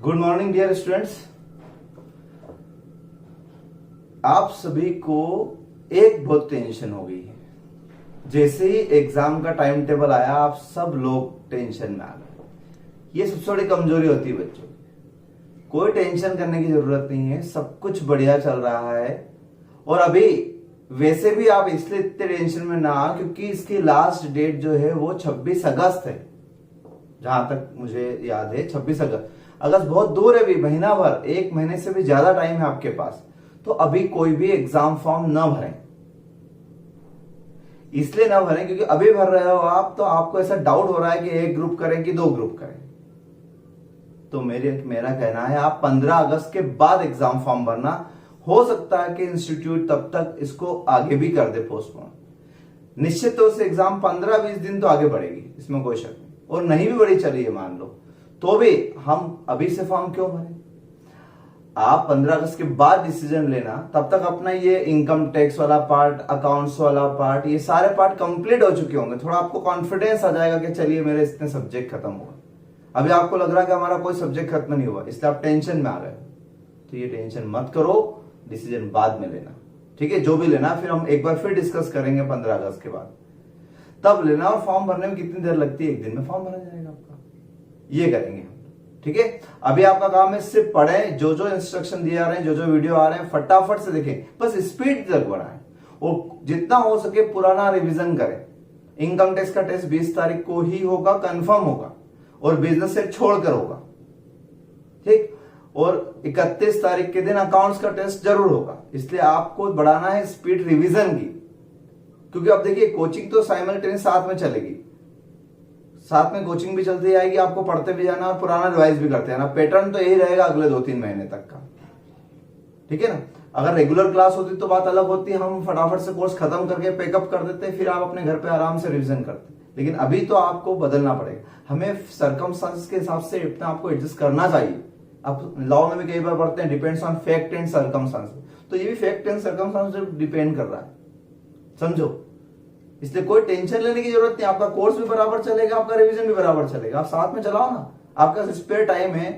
Good morning dear students. आप सभी को एक बहुत टेंशन हो गई है। जैसे ही एग्जाम का टाइम टेबल आया आप सब लोग टेंशन में आ गए। ये सबसे बड़ी कमजोरी होती है बच्चों की। कोई टेंशन करने की जरूरत नहीं है, सब कुछ बढ़िया चल रहा है। और अभी वैसे भी आप इसलिए इतने टेंशन में ना क्योंकि इसकी लास्ट डेट जो है वो 26 अगस्त है। जहां तक मुझे याद है 26 अगस्त बहुत दूर है, भी महीना भर, एक महीने से भी ज्यादा टाइम है आपके पास। तो अभी कोई भी एग्जाम फॉर्म न भरें। इसलिए ना भरें क्योंकि अभी भर रहे हो आप तो आपको ऐसा डाउट हो रहा है कि एक ग्रुप करें कि दो ग्रुप करें। तो मेरा कहना है आप 15 अगस्त के बाद एग्जाम फॉर्म भरना। हो सकता है कि इंस्टीट्यूट तब तक इसको आगे भी कर दे पोस्टपोन। निश्चित तौर से एग्जाम 15-20 दिन तो आगे बढ़ेगी, इसमें कोई शक नहीं। और नहीं भी बढ़ी चलिए मान लो, तो भी हम अभी से फॉर्म क्यों भरें। आप 15 अगस्त के बाद डिसीजन लेना, तब तक अपना ये इनकम टैक्स वाला पार्ट, अकाउंट्स वाला पार्ट, ये सारे पार्ट कंप्लीट हो चुके होंगे। थोड़ा आपको कॉन्फिडेंस आ जाएगा कि चलिए मेरे इतने सब्जेक्ट खत्म हुआ। अभी आपको लग रहा है कि हमारा कोई सब्जेक्ट खत्म नहीं हुआ, इसलिए आप टेंशन में आ गए। तो ये टेंशन मत करो, डिसीजन बाद में लेना, ठीक है। जो भी लेना फिर हम एक बार फिर डिस्कस करेंगे 15 अगस्त के बाद, तब लेना। और फॉर्म भरने में कितनी देर लगती है, एक दिन में फॉर्म भरा जाएगा आपका। ये करेंगे हम, ठीक है। अभी आपका काम है सिर्फ पढ़ें, जो जो इंस्ट्रक्शन दिए आ रहे हैं, जो जो वीडियो आ रहे हैं फटाफट से देखें, बस स्पीड तक बढ़ाएं और जितना हो सके पुराना रिवीजन करें। इनकम टैक्स का टेस्ट 20 तारीख को ही होगा, कंफर्म होगा, और बिजनेस से छोड़कर होगा, ठीक। और 31 तारीख के दिन अकाउंट्स का टेस्ट जरूर होगा। इसलिए आपको बढ़ाना है स्पीड रिवीजन की, क्योंकि अब देखिए कोचिंग तो साइमल्टेनियस साथ में चलेगी, साथ में कोचिंग भी चलती जाएगी, आपको पढ़ते भी जाना और पुराना रिवाइज भी करते जाना। पैटर्न तो यही रहेगा अगले 2-3 महीने तक का, ठीक है ना। अगर रेगुलर क्लास होती तो बात अलग होती, हम फटाफट से कोर्स खत्म करके पैकअप कर देते, फिर आप अपने घर पे आराम से रिवीजन करते। लेकिन अभी तो आपको बदलना पड़ेगा, हमें सर्कमस्टांसेस के हिसाब से अपने आपको एडजस्ट करना चाहिए। अब लॉ में भी कई बार पढ़ते हैं depends on fact and circumstances, तो ये भी फैक्ट एंड सर्कमस्टांसेस डिपेंड कर रहा है, समझो। इसलिए कोई टेंशन लेने की जरूरत नहीं, आपका कोर्स भी बराबर चलेगा, आपका रिवीजन भी बराबर चलेगा। आप साथ में चलाओ ना, आपका स्पेयर टाइम है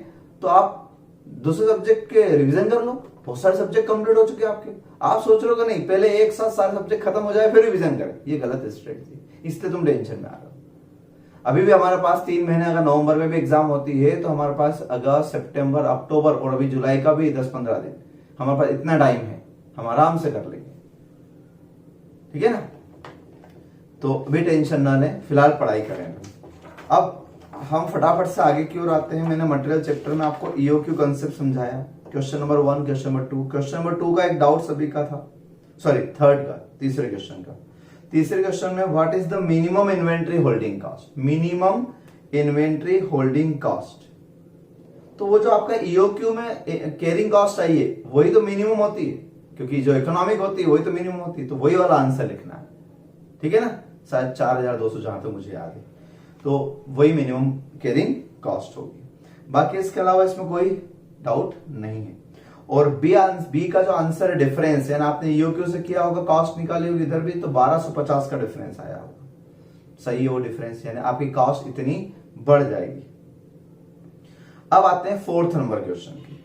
तो आप दूसरे सब्जेक्ट के रिवीजन कर लो। बहुत सारे सब्जेक्ट कंप्लीट हो चुके हैं आपके। आप सोच रहे हो कि नहीं पहले एक साथ सारे सब्जेक्ट खत्म हो जाए फिर रिवीजन करें, ये गलत स्ट्रेटजी, इसलिए तुम टेंशन में आ रहे हो। अभी भी हमारे पास 3 महीने, अगर नवंबर में भी एग्जाम होती है तो हमारे पास अगस्त, सितंबर, अक्टूबर और अभी जुलाई का भी 10-15 दिन हमारे पास इतना टाइम है, हम आराम से कर लेंगे, ठीक है ना। तो अभी टेंशन ना लें, फिलहाल पढ़ाई करें। अब हम फटाफट से आगे की ओर आते हैं। मैंने मटेरियल चैप्टर में आपको ईओक्यू कंसेप्ट समझाया, question number 1, question number 2। Question number 2 का एक डाउट सभी का था, सॉरी थर्ड का, तीसरे क्वेश्चन का। तीसरे क्वेश्चन में what is the minimum inventory holding cost, minimum inventory holding cost. तो वो जो आपका ईओक्यू में कैरिंग कॉस्ट आई है वही तो मिनिमम होती है, क्योंकि जो इकोनॉमिक होती है वही तो मिनिमम होती है। तो वही वाला आंसर लिखना है, ठीक है ना। शायद 4200 जहां तक मुझे याद है, तो वही मिनिमम कैरिंग कॉस्ट होगी। बाकी इसके अलावा इसमें कोई डाउट नहीं है। और बी का जो आंसर है डिफरेंस है ना, आपने ईओक्यू से किया होगा, कॉस्ट निकाली होगी इधर भी, तो 1250 का डिफरेंस आया होगा। सही है वो डिफरेंस, यानी आपकी कॉस्ट इतनी बढ़ जाएगी। अब आते हैं 4th नंबर क्वेश्चन की।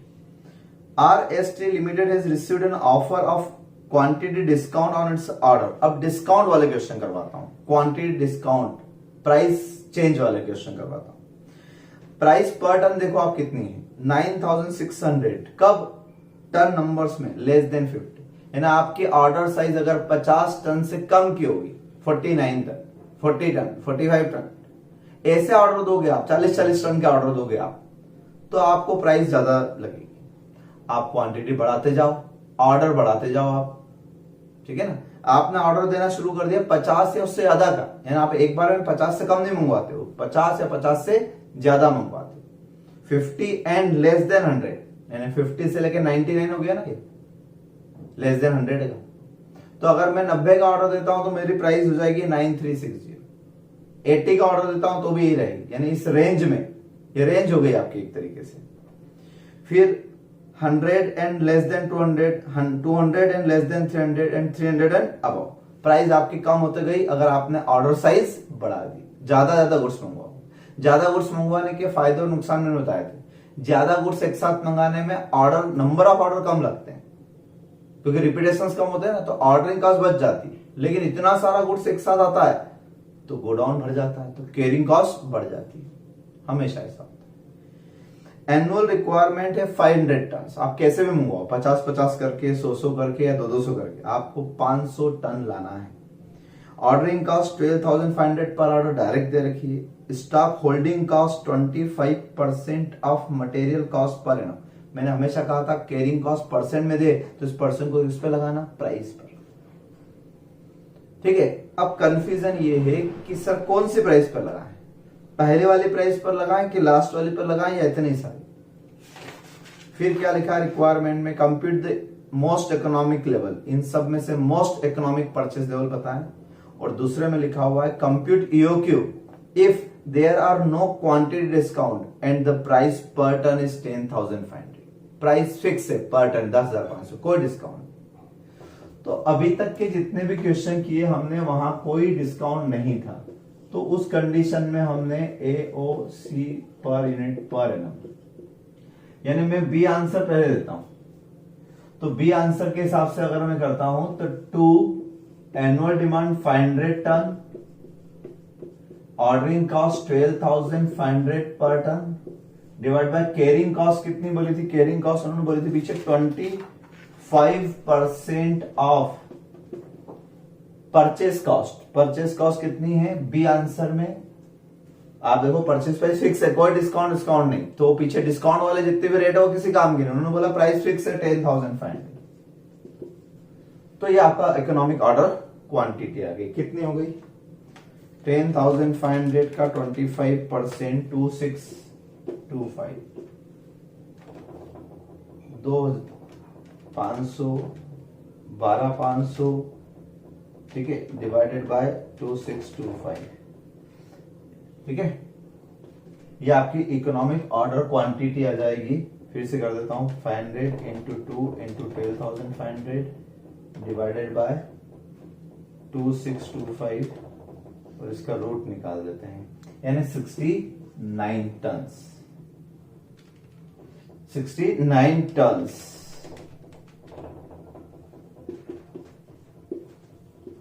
RST limited has received an offer of quantity discount on it's order. अब डिस्काउंट वाले क्वेश्चन करवाता हूं, क्वांटिटी डिस्काउंट, प्राइस चेंज वाले क्वेश्चन करवाता हूं। प्राइस पर टन देखो आप कितनी है, 9600। कब, टन नंबर्स में लेस देन 50, यानी आपकी ऑर्डर साइज अगर 50 टन से कम की होगी, 49 टन, 40 टन, 45 टन, ऐसे ऑर्डर दोगे आप, 40-40 टन के ऑर्डर दोगे आप, तो आपको प्राइस ज्यादा लगेगी। आप क्वांटिटी बढ़ाते जाओ, ऑर्डर बढ़ाते जाओ आप, ठीक है ना। आपने ऑर्डर देना शुरू कर दिया 50 या उससे ज्यादा का, यानी आप एक बार में 50 से कम नहीं मंगवाते हो, 50 या 50 से ज्यादा मंगवाते हो। 50 एंड लेस देन 100, यानी 50 से लेके 99 हो गया ना, ये लेस देन 100 का। तो अगर मैं 90 का ऑर्डर देता हूं तो मेरी प्राइस हो जाएगी 9360। 80 का ऑर्डर देता हूं तो भी यही रहेगी, यानी इस रेंज में, ये रेंज हो गई आपकी एक तरीके से। फिर 100 and less than 200, 200 and less than 300 and 300 and above, price आपकी कम होती गई अगर आपने ऑर्डर साइज बढ़ा दी, ज्यादा गुड्स मंगवाओ। ज्यादा गुड्स मंगवाने के फायदे और नुकसान मैंने बताए थे। ज्यादा गुड्स एक साथ मंगाने में ऑर्डर, नंबर ऑफ ऑर्डर कम लगते हैं क्योंकि रिपीटेशंस कम होते हैं ना, तो ऑर्डरिंग कॉस्ट बच जाती है। लेकिन इतना सारा गुड्स एक साथ आता है तो गोडाउन भर जाता है, तो कैरिंग कॉस्ट बढ़ जाती है, हमेशा ऐसा होता है। एनुअल रिक्वायरमेंट है 500 टन, आप कैसे भी मंगवाओ, 50-50 करके, 100-100 करके या 200-200 करके, आपको 500 टन लाना है। ऑर्डरिंग कॉस्ट 12,500 पर ऑर्डर डायरेक्ट दे रखी है। Stock holding cost 25% of material cost per annum. मैंने हमेशा कहा था कैरिंग कॉस्ट परसेंट में दे, तो इस परसेंट को किस पे लगाना, प्राइस पर। ठीक है, अब कंफ्यूजन ये है कि सर कौन सी प्राइस पर लगाएं, पहले वाली प्राइस पर लगाएं कि लास्ट वाली पर लगाएं या इतनी सारी। फिर क्या लिखा है रिक्वायरमेंट में, compute the most economic level, इन सब में से मोस्ट इकोनॉमिक परचेज लेवल बताएं। और दूसरे में लिखा हुआ है compute EOQ if there are no quantity discount and the price per ton is 10,500। Price fix है पर टन 10,500, कोई डिस्काउंट। तो अभी तक के जितने भी क्वेश्चन किए हमने वहां कोई डिस्काउंट नहीं था, तो उस कंडीशन में हमने AOC per unit per annum, यानी मैं बी आंसर पहले देता हूं। तो बी आंसर के हिसाब से अगर मैं करता हूं तो 2 annual demand 500 ton, ordering cost 12,500 per ton, divide by carrying cost कितनी बोली थी, कैरिंग कॉस्ट उन्होंने बोली थी पीछे 25% of purchase cost. Purchase cost कितनी है बी आंसर में, आप देखो परचेस प्राइस फिक्स है, कोई डिस्काउंट नहीं, तो पीछे डिस्काउंट वाले जितने भी रेट है वो किसी काम के नहीं, उन्होंने बोला प्राइस फिक्स है 10,500। तो ये आपका इकोनॉमिक ऑर्डर क्वांटिटी आ गई, कितनी हो गई 10,500 का 25% 2625, 2,500 12,500, ठीक है, डिवाइडेड बाय 2625, ठीक है। ये आपकी इकोनॉमिक ऑर्डर क्वांटिटी आ जाएगी। फिर से कर देता हूं, 500 इंटू 2 इंटू 12,500 डिवाइडेड बाय 2625 और इसका रूट निकाल देते हैं, यानी 69 टन्स। 69 टन्स।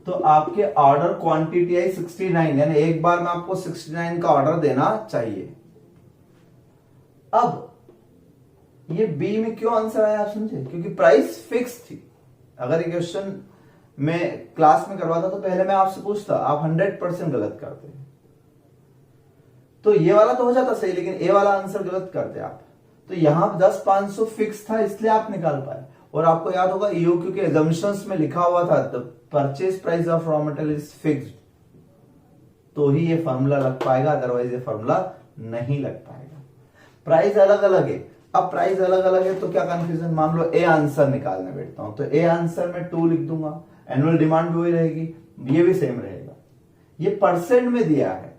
तो आपके ऑर्डर क्वांटिटी आई 69, यानी एक बार में आपको 69 का ऑर्डर देना चाहिए। अब ये बी में क्यों आंसर आया आप समझे, क्योंकि प्राइस फिक्स थी। अगर ये क्वेश्चन मैं क्लास में करवाता तो पहले मैं आपसे पूछता, आप 100% गलत करते, तो ये वाला तो हो जाता सही, लेकिन ए वाला आंसर गलत करते आप। तो यहां 10,500 फिक्स था इसलिए आप निकाल पाए। और आपको याद होगा ईओक्यू के एजम्पशंस में लिखा हुआ था the purchase price of raw material is fixed, तो ही ये फॉर्मूला लग पाएगा, अदरवाइज ये फॉर्मूला नहीं लग पाएगा। प्राइस अलग अलग है। अब प्राइस अलग अलग है तो क्या कंफ्यूजन, मान लो ए आंसर निकालने बैठता हूं तो ए आंसर में 2 लिख दूंगा, एनुअल डिमांड भी वही रहेगी, ये भी सेम रहेगा। ये परसेंट में दिया है,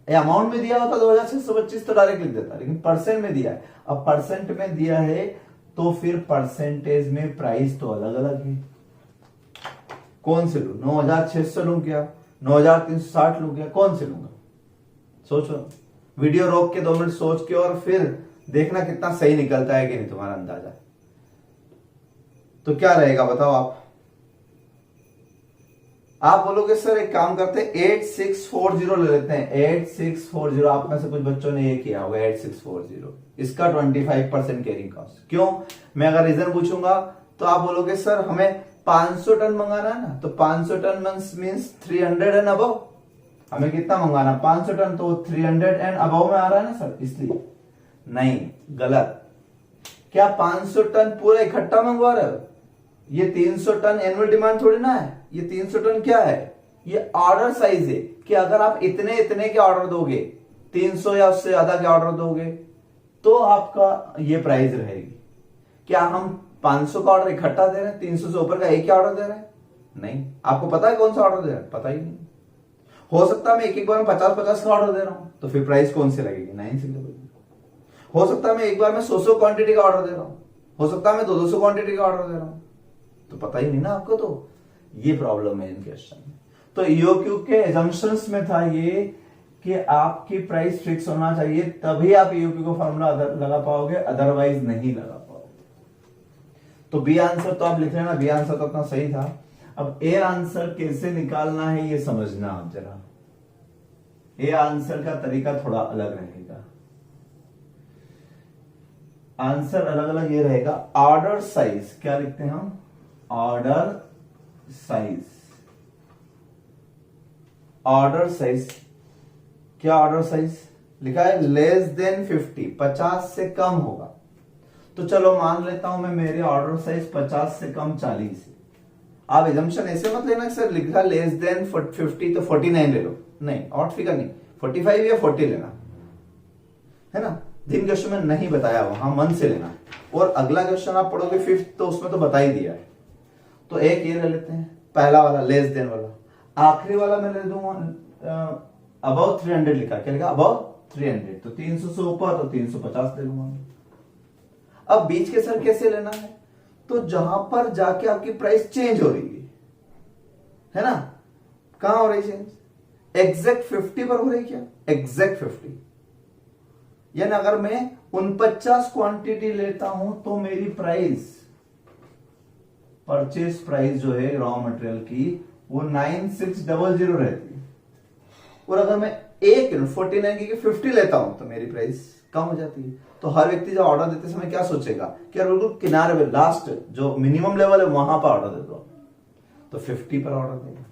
अमाउंट में दिया होता 2,625 तो डायरेक्ट लिख देता, लेकिन परसेंट में दिया है। अब परसेंट में दिया है तो फिर परसेंटेज में प्राइस तो अलग अलग है। कौन से लू, 9,600 लू क्या, 9,360 लू क्या, कौन से लूंगा, सोचो। वीडियो रोक के 2 मिनट सोच के और फिर देखना कितना सही निकलता है कि नहीं तुम्हारा अंदाजा। तो क्या रहेगा बताओ आप बोलोगे सर एक काम करते हैं 8640 ले लेते हैं, 8640। आप में से कुछ बच्चों ने ये किया होगा 8640, इसका 25% कैरिंग कॉस्ट। क्यों, मैं अगर रीजन पूछूंगा तो आप बोलोगे सर हमें 500 टन मंगाना है ना, तो 500 टन मीन्स 300 एंड अबव। हमें कितना मंगाना, 500 टन, तो 300 एंड अबव में आ रहा है ना सर, इसलिए। नहीं, गलत। क्या 500 टन पूरा इकट्ठा मंगवा रहे हो, ये 300 टन एनुअल डिमांड थोड़ी ना है, ये 300 टन क्या है, ये ऑर्डर साइज है कि अगर आप इतने इतने के ऑर्डर दोगे, 300 या उससे ज्यादा के ऑर्डर दोगे तो आपका ये प्राइस रहेगी। क्या हम 500 का ऑर्डर इकट्ठा दे रहे हैं, 300 से ऊपर का एक ही ऑर्डर दे रहे हैं? नहीं। आपको पता है कौन सा ऑर्डर दे रहे हैं? पता ही नहीं। हो सकता है मैं एक बार में 50-50 का ऑर्डर दे रहा हूं, तो फिर प्राइस कौन सी लगेगी, 9 से लगेगी। हो सकता है मैं एक बार में 100 क्वांटिटी का ऑर्डर दे रहा हूं, हो सकता है मैं 200 क्वांटिटी का ऑर्डर दे रहा हूं, तो पता ही नहीं ना आपको। तो ये प्रॉब्लम है इन क्वेश्चन में। तो ईओक्यू के एजम्पशंस में था ये कि आपकी प्राइस फिक्स होना चाहिए, तभी आप ईयूपी को फॉर्मूला लगा पाओगे, अदरवाइज नहीं लगा पाओगे। तो बी आंसर तो आप लिख लेना, बी आंसर तो अपना सही था। अब ए आंसर कैसे निकालना है ये समझना आप जरा। ए आंसर का तरीका थोड़ा अलग रहेगा। आंसर अलग अलग ये रहेगा। ऑर्डर साइज क्या लिखते हैं हम? Order size. ऑर्डर साइज क्या? ऑर्डर साइज लिखा है लेस देन 50, 50 से कम होगा। तो चलो मान लेता हूं मैं मेरे ऑर्डर साइज 50 से कम 40 है। आप एजम्पशन ऐसे मत लेना सर लिखा लेस देन 50 तो 49 ले लो, नहीं ऑड फिगर नहीं, 45 या 40 लेना है ना। दिन क्वेश्चन में नहीं बताया वहां मन से लेना। और अगला क्वेश्चन आप पढ़ोगे 5th तो उसमें तो बता ही दिया है। तो एक ये ले लेते हैं पहला वाला लेस देन वाला। आखिरी वाला मैं ले दूंगा अबाउ 300 लिखा, क्या लिखा? अबाउ 300, तो 300 से ऊपर तो 350 ले लूंगा। अब बीच के सर कैसे लेना है? तो जहां पर जाके आपकी प्राइस चेंज हो रही है ना, कहां हो रही चेंज? एग्जैक्ट 50 पर हो रही क्या? एग्जैक्ट 50। यानी अगर मैं 49 क्वांटिटी लेता हूं तो मेरी प्राइस, परचेज प्राइस जो है रॉ मटेरियल की वो 9600 रहती है। और अगर मैं 49 की 50 लेता हूं तो मेरी प्राइस कम हो जाती है। तो हर व्यक्ति जब ऑर्डर देते समय क्या सोचेगा कि यार बिल्कुल किनारे पे लास्ट जो मिनिमम लेवल है वहां पर ऑर्डर दे दो, तो 50 पर ऑर्डर देगा।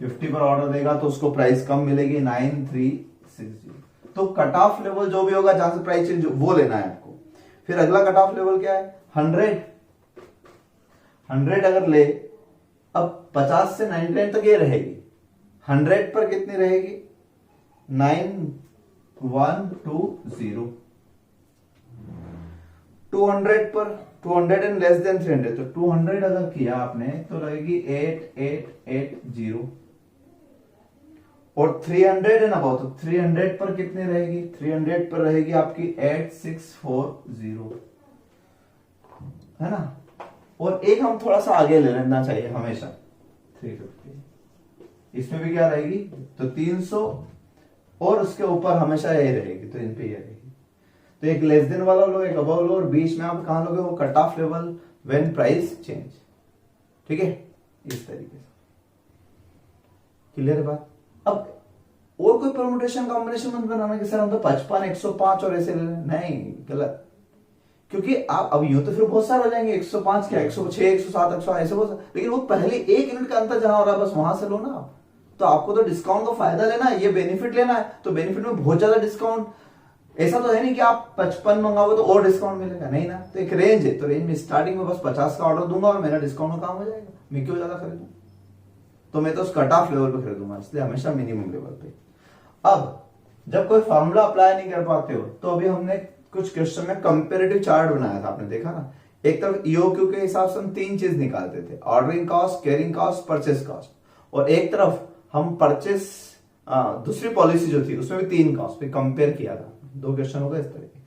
50 पर ऑर्डर देगा तो उसको प्राइस कम मिलेगी 9360। तो कट ऑफ लेवल जो भी होगा जहां से प्राइस चेंज वो लेना है आपको। फिर अगला कट ऑफ लेवल क्या है? 100 अगर ले, अब 50 से 99 तक ये रहेगी। 100 पर कितनी रहेगी? 9120। 200 पर 200 एंड लेस देन 300, तो 200 अगर किया आपने तो लगेगी 8880। और 300 एंड अबाउट, तो 300 पर कितनी रहेगी? 300 पर रहेगी आपकी 8640, है ना। और एक हम थोड़ा सा आगे ले लेना चाहिए हमेशा, 350। इसमें भी क्या रहेगी? तो 300 और उसके ऊपर हमेशा ये रहेगी, तो इन पे ये रहेगी। तो एक लेस देन वाला लो, एक अबव लो, और बीच में आप कहां लोगे? वो cut off level when price change. ठीक है, इस तरीके से। क्लियर है बात? अब और कोई परमुटेशन कॉम्बिनेशन मत बनाना कि सर हम तो 55 105 और ऐसे ले लें, नहीं, गलत। क्योंकि आप अब यूं तो फिर बहुत सारे हो जाएंगे, 105 क्या 106 107 108 ऐसे बहुत, लेकिन वो पहले 1 यूनिट का अंतर जहां हो रहा है बस वहां से लो ना आप। तो आपको तो डिस्काउंट का फायदा लेना है, ये बेनिफिट लेना है, तो बेनिफिट में बहुत ज्यादा डिस्काउंट। ऐसा तो है नहीं कि आप 55 मंगाओगे तो और डिस्काउंट मिलेगा, नहीं ना। तो एक रेंज है, तो रेंज में स्टार्टिंग में बस 50 का ऑर्डर दूंगा और मेरा डिस्काउंट का काम हो जाएगा। मैं क्यों ज्यादा खरीदूं? तो मैं तो उस कट ऑफ लेवल पे खरीदूंगा, इसलिए हमेशा मिनिमम लेवल पे। अब जब कोई फॉर्मूला अप्लाई नहीं कर पाते हो तो अभी हमने कुछ क्वेश्चन में कंपेरेटिव चार्ट बनाया था, आपने देखा ना। एक तरफ ईओक्यू के हिसाब से हम 3 चीज निकालते थे, ordering cost, carrying cost, purchase cost. और एक तरफ हम परचेस दूसरी पॉलिसी जो थी उसमें भी 3 कॉस्ट पे कंपेयर किया था। 2 क्वेश्चन होगा इस तरह के।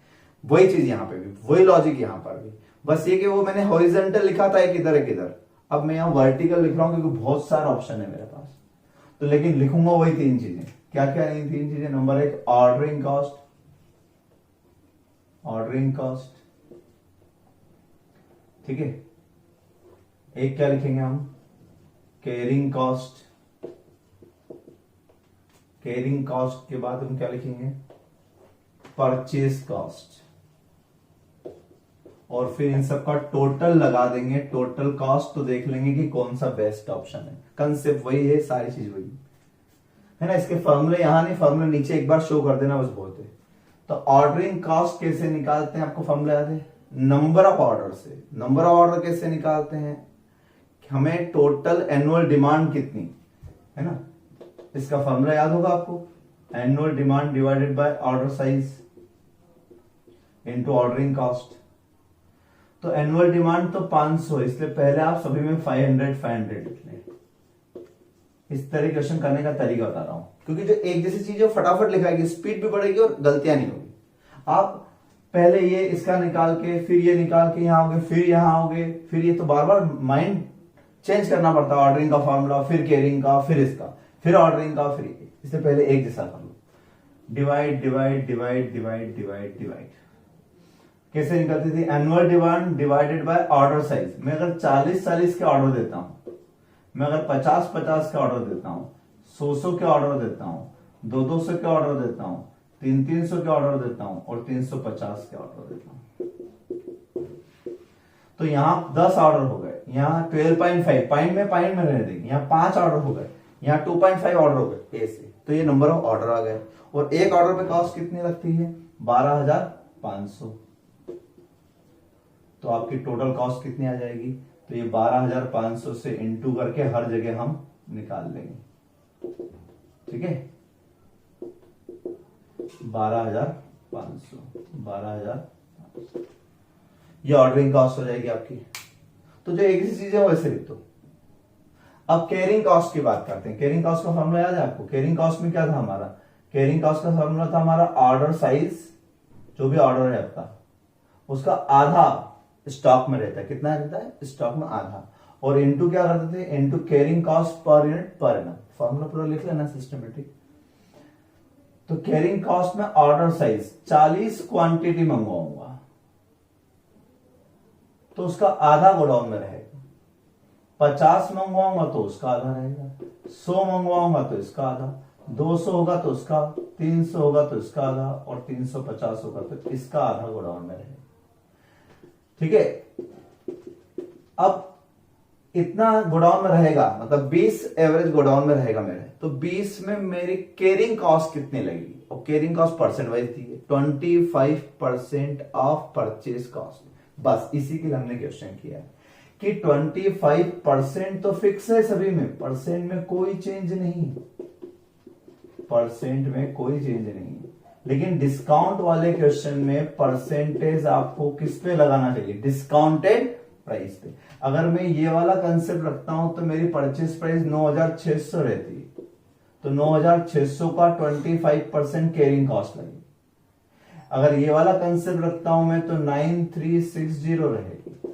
वही चीज यहाँ पे भी, वही लॉजिक यहाँ पर भी, बस ये कि वो मैंने हॉरिजॉन्टल लिखा था एक इधर एक इधर, अब मैं यहाँ वर्टिकल लिख रहा हूँ क्योंकि बहुत सारा ऑप्शन है मेरे पास। तो लेकिन लिखूंगा वही 3 चीजें। क्या क्या है 3 चीजें? Number 1 ordering cost, ordering cost, ठीक है। एक क्या लिखेंगे हम? Carrying cost. कैरिंग कॉस्ट के बाद हम क्या लिखेंगे? Purchase cost. और फिर इन सब का टोटल लगा देंगे, टोटल कॉस्ट, तो देख लेंगे कि कौन सा बेस्ट ऑप्शन है। कंसेप्ट वही है, सारी चीज वही है ना। इसके फॉर्मूले यहां नहीं, फॉर्मूले नीचे एक बार शो कर देना बस बहुत है। तो ऑर्डरिंग कॉस्ट कैसे निकालते हैं? आपको फॉर्मूला याद है? नंबर ऑफ ऑर्डर से। नंबर ऑफ ऑर्डर कैसे निकालते हैं? हमें टोटल एनुअल डिमांड कितनी है ना, इसका फॉर्मूला याद होगा आपको। Annual demand divided by order size into ordering cost. तो एनुअल डिमांड तो 500, इसलिए पहले आप सभी में 500 लिख लें। इस तरह क्वेश्चन करने का तरीका बता रहा हूं, क्योंकि जो एक जैसी चीज है फटाफट लिखाएगी, स्पीड भी बढ़ेगी और गलतियां नहीं होगी। आप पहले ये इसका निकाल के, फिर ये निकाल के यहां आओगे, फिर यहां आओगे, फिर ये तो बार बार माइंड चेंज करना पड़ता है। ऑर्डरिंग का फॉर्मूला, फिर केयरिंग का, फिर इसका, फिर ऑर्डरिंग का, फिर इससे पहले एक जैसा कर लो। Divide divide divide divide divide divide कैसे निकलती थी? Annual demand divided by order size. मैं अगर 40-40 के ऑर्डर देता हूं, मैं अगर 50-50 के ऑर्डर देता हूं, 100-100 के ऑर्डर देता हूं, 200-200 के ऑर्डर देता हूं, 300-300 के ऑर्डर देता हूं और 350 के ऑर्डर देता हूं, तो यहां 10 ऑर्डर हो गए, यहां 12.5 पॉइंट में रहने देंगे, यहां 5 ऑर्डर हो गए, यहां 2.5 ऑर्डर हो गए ऐसे, तो ये नंबर ऑफ ऑर्डर आ गए। और एक ऑर्डर पे कॉस्ट कितनी लगती है? 12,500। तो आपकी टोटल कॉस्ट कितनी आ जाएगी? तो ये 12,500 से इंटू करके हर जगह हम निकाल लेंगे, ठीक है। 12,500 12,500 ये ऑर्डरिंग कॉस्ट हो जाएगी आपकी। तो जो एक ही चीज है वैसे लिख दो। अब कैरिंग कॉस्ट की बात करते हैं। कैरिंग कॉस्ट का फॉर्मूला याद है आपको? कैरिंग कॉस्ट में क्या था हमारा? कैरिंग कॉस्ट का फॉर्मूला था हमारा ऑर्डर साइज, जो भी ऑर्डर है आपका उसका आधा स्टॉक में रहता है। कितना रहता है? स्टॉक में आधा। और इनटू क्या करते थे? Into carrying cost per unit per annum. Formula पूरा लिख लेना सिस्टमेटिक। तो कैरिंग कॉस्ट में ऑर्डर साइज 40 क्वांटिटी मंगवाऊंगा तो उसका आधा गोडाउन में रहेगा। 50 मंगवाऊंगा तो उसका आधा रहेगा, 100 मंगवाऊंगा तो इसका आधा, 200 होगा तो उसका, 300 होगा तो इसका आधा और 350 होगा तो इसका आधा गोडाउन में रहेगा, ठीक है। अब इतना गोडाउन में रहेगा, मतलब 20 एवरेज गोडाउन में रहेगा मेरे, तो 20 में मेरी कैरिंग कॉस्ट कितनी लगेगी? और कैरिंग कॉस्ट परसेंट वाइज दी है 25% ऑफ परचेज कॉस्ट। बस इसी के लिए हमने क्वेश्चन किया है कि 25% तो फिक्स है सभी में, परसेंट में कोई चेंज नहीं, परसेंट में कोई चेंज नहीं। लेकिन डिस्काउंट वाले क्वेश्चन में परसेंटेज आपको किस पे लगाना चाहिए? डिस्काउंटेड प्राइस पे। अगर मैं ये वाला कंसेप्ट रखता हूं तो मेरी परचेज प्राइस 9,600 रहती है, तो 9,600 का 25% कैरिंग कॉस्ट लगेगी। अगर ये वाला कंसेप्ट रखता हूं मैं तो 9,360 रहेगी,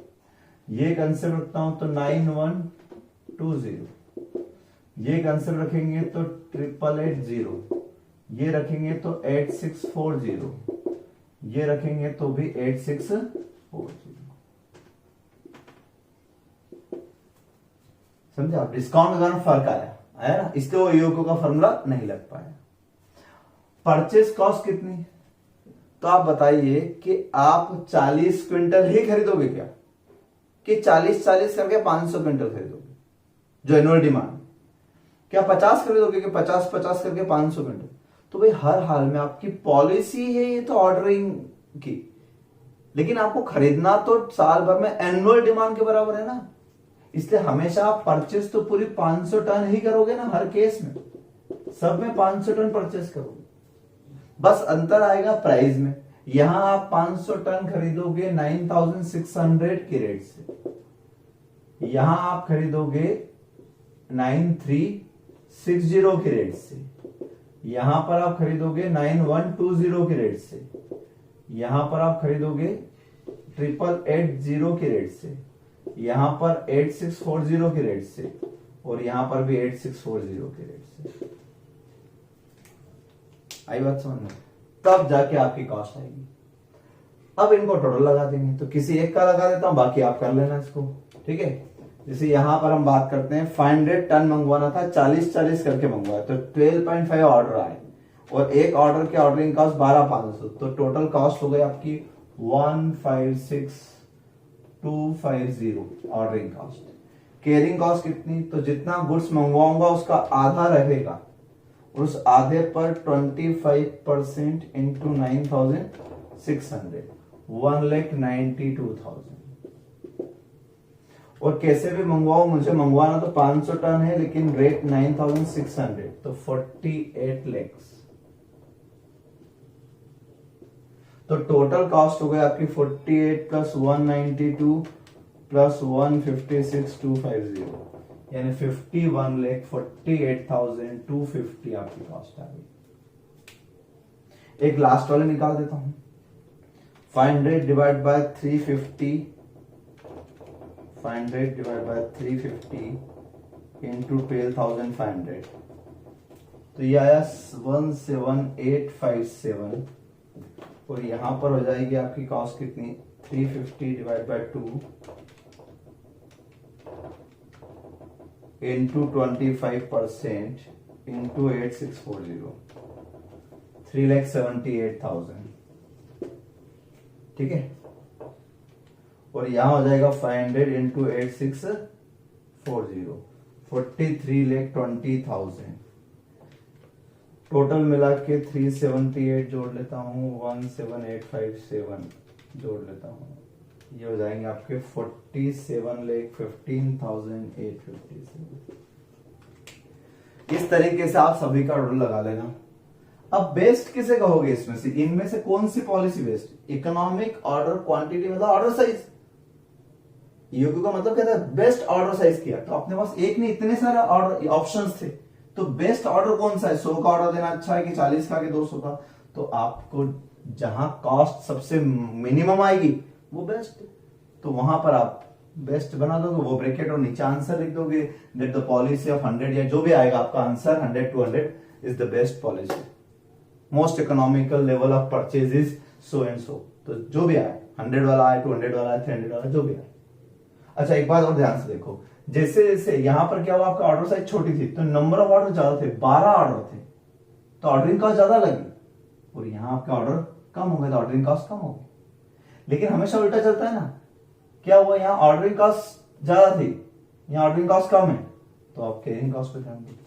ये कंसेप्ट रखता हूं तो 9,120, ये कंसेप्ट रखेंगे तो 8,880, ये रखेंगे तो 8,640, ये रखेंगे तो भी 8,640। समझे आप? डिस्काउंट का फर्क आया ना, इसलिए वो ईओक्यू का फॉर्मूला नहीं लग पाया। परचेज कॉस्ट कितनी? तो आप बताइए कि आप 40 क्विंटल ही खरीदोगे क्या, कि 40-40 करके 500 क्विंटल खरीदोगे जो एनुअल डिमांड? क्या 50 खरीदोगे कि 50-50 करके 500 क्विंटल? तो भाई हर हाल में आपकी पॉलिसी है ये तो ऑर्डरिंग की, लेकिन आपको खरीदना तो साल भर में एनुअल डिमांड के बराबर है ना, इसलिए हमेशा आप परचेस तो पूरी 500 टन ही करोगे ना, हर केस में सब में 500 टन परचेस करोगे। बस अंतर आएगा प्राइस में। यहां आप 500 टन खरीदोगे 9,600 के रेट से, यहां आप खरीदोगे 9,360 के रेट से, यहां पर आप खरीदोगे 9,120 के रेट से, यहां पर आप खरीदोगे 8,880 के रेट से, यहां पर 8,640 के रेट से और यहां पर भी 8,640 के रेट से। आई बात समझ में? तब जाके आपकी कॉस्ट आएगी। अब इनको टोटल लगा देंगे, तो किसी एक का लगा देता हूं, बाकी आप कर लेना इसको, ठीक है। जैसे यहां पर हम बात करते हैं 500 टन मंगवाना था, 40-40 करके मंगवाया तो 12.5 ऑर्डर आए और एक ऑर्डर के ऑर्डरिंग कॉस्ट 12,500, तो टोटल कॉस्ट हो गई आपकी 156,250 ऑर्डरिंग कॉस्ट। कैरिंग कॉस्ट कितनी? तो जितना गुड्स मंगवाऊंगा उसका आधा रहेगा और उस आधे पर 25% इंटू 9,600, 1,92,000। और कैसे भी मंगवाओ, मुझे मंगवाना तो 500 टन है लेकिन रेट 9,600, तो 48 लाख। तो टोटल कॉस्ट हो गई आपकी 48 प्लस 192 प्लस 156,250, यानी 51,48,250 आपकी कॉस्ट आ गई। एक लास्ट वाले निकाल देता हूं। 500 divide by 350, 500 divide by 350 into 12,500, तो ये आया 17857 और यहां पर हो जाएगी आपकी कॉस्ट कितनी 350 डिवाइड बाय 2 इंटू 25% इंटू 8640 3,78,000 ठीक है। और यहां हो जाएगा 500 इंटू 8640 43,20,000 टोटल मिला के 378 जोड़ लेता हूं 17857 जोड़ लेता हूं, ये हो जाएंगे आपके 47,15,857। इस तरीके से आप सभी का ऑर्डर लगा लेना। अब बेस्ट किसे कहोगे इसमें से, इनमें से कौन सी policy best? Economic, order quantity मतलब ऑर्डर साइज। ईओक्यू का मतलब कहता है बेस्ट ऑर्डर साइज किया, तो अपने पास एक नहीं इतने सारे ऑर्डर ऑप्शंस थे, तो बेस्ट ऑर्डर कौन सा है? 100 का ऑर्डर देना अच्छा है कि 40 का कि 200 का? तो आपको जहां कॉस्ट सबसे मिनिमम आएगी वो बेस्ट, तो वहां पर आप बेस्ट बना दोगे, वो ब्रैकेट और नीचे आंसर लिख दोगे दैट द पॉलिसी ऑफ 100 या जो भी आएगा आपका answer 100 to 100 is the best policy, most economical level of purchase is so and so. तो जो भी आए 100 वाला आए 200 वाला आए 300 वाला जो भी आए। अच्छा एक बात और ध्यान से देखो, जैसे जैसे यहां पर क्या हुआ आपका ऑर्डर साइज छोटी थी तो नंबर ऑफ ऑर्डर ज्यादा थे, 12 ऑर्डर थे तो ऑर्डरिंग कॉस्ट ज्यादा लगी, और यहां आपका ऑर्डर कम हो गया तो ऑर्डरिंग कॉस्ट कम हो गई। लेकिन हमेशा उल्टा चलता है ना, क्या हुआ यहां ऑर्डरिंग कॉस्ट ज्यादा थी, यहां ऑर्डरिंग कॉस्ट कम है तो आप कैरिंग कॉस्ट पे ध्यान दीजिए।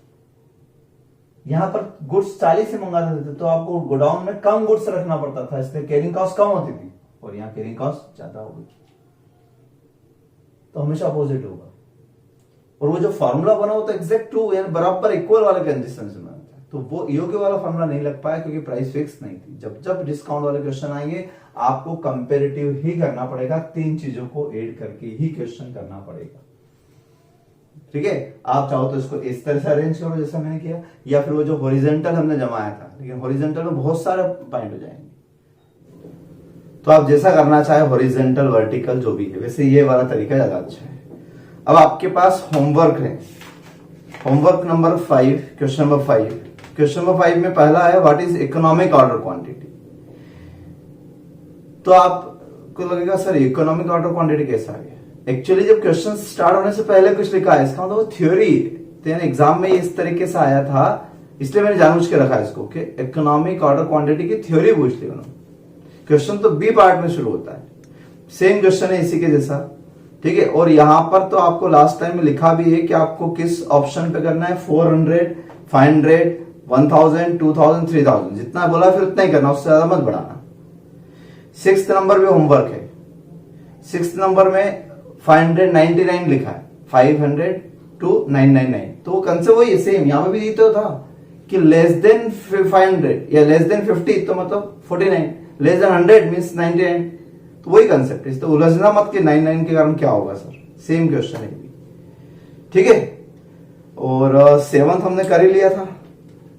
यहां पर गुड्स 40 से मंगाते थे तो आपको गोडाउन में कम गुड्स रखना पड़ता था, इसलिए कैरिंग कॉस्ट कम होती थी, और यहां कैरिंग कॉस्ट ज्यादा हो गई, तो हमेशा अपोजिट होगा। और वो जो फॉर्मूला बना वो तो एग्जैक्ट ट्रू यानी बराबर इक्वल वाले कंडीशन से बना था, तो वो ईओक्यू वाला फॉर्मूला नहीं लग पाया क्योंकि प्राइस फिक्स नहीं थी। जब जब डिस्काउंट वाले क्वेश्चन आएंगे आपको कंपेरेटिव ही करना पड़ेगा, 3 चीजों को ऐड करके ही क्वेश्चन करना पड़ेगा, ठीक है। आप चाहो तो इसको इस तरह से अरेंज करो जैसा मैंने किया, या फिर वो जो हॉरिजॉन्टल हमने जमाया था, लेकिन हॉरिजॉन्टल में बहुत सारे पॉइंट हो जाएंगे, तो आप जैसा करना चाहे हॉरिजॉन्टल वर्टिकल जो भी है, वैसे ये वाला तरीका ज्यादा अच्छा है। अब आपके पास होमवर्क है, homework number 5, question number 5। Question number 5 में पहला है what is economic order quantity. तो आपको लगेगा सर इकोनॉमिक ऑर्डर क्वांटिटी कैसा आ गया? एक्चुअली जब क्वेश्चन स्टार्ट होने से पहले कुछ लिखा है, इसका मतलब वो थ्योरी है, एग्जाम में इस तरीके से आया था, इसलिए मैंने जानबूझ के रखा इसको कि इकोनॉमिक ऑर्डर क्वांटिटी की थ्योरी पूछ ली उन्होंने। क्वेश्चन तो बी पार्ट में शुरू होता है, सेम क्वेश्चन है इसी के जैसा, ठीक है। और यहां पर तो आपको लास्ट टाइम में लिखा भी है कि आपको किस ऑप्शन पे करना है, 400, 500, 1000, 2000, 3000 जितना बोला फिर उतना ही करना, उससे ज्यादा मत बढ़ाना। 6th नंबर पे होमवर्क है, 6th नंबर में 599 लिखा है, 500 to 999, तो वो कंसेप्ट वही है सेम, यहां पे भी तो था कि लेस देन 500 या लेस देन 50 तो मतलब 49, लेस देन 100 मींस 99, तो वही कंसेप्ट है, तो उलझना मत कि 99 के कारण क्या होगा सर, सेम क्वेश्चन है, ठीक है। और 7th हमने कर ही लिया था,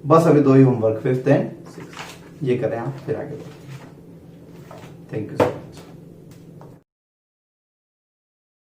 बस अभी 2 ही होमवर्क 5th एंड 6th ये करें आप, फिर आगे बढ़ते हैं। Thank you sir.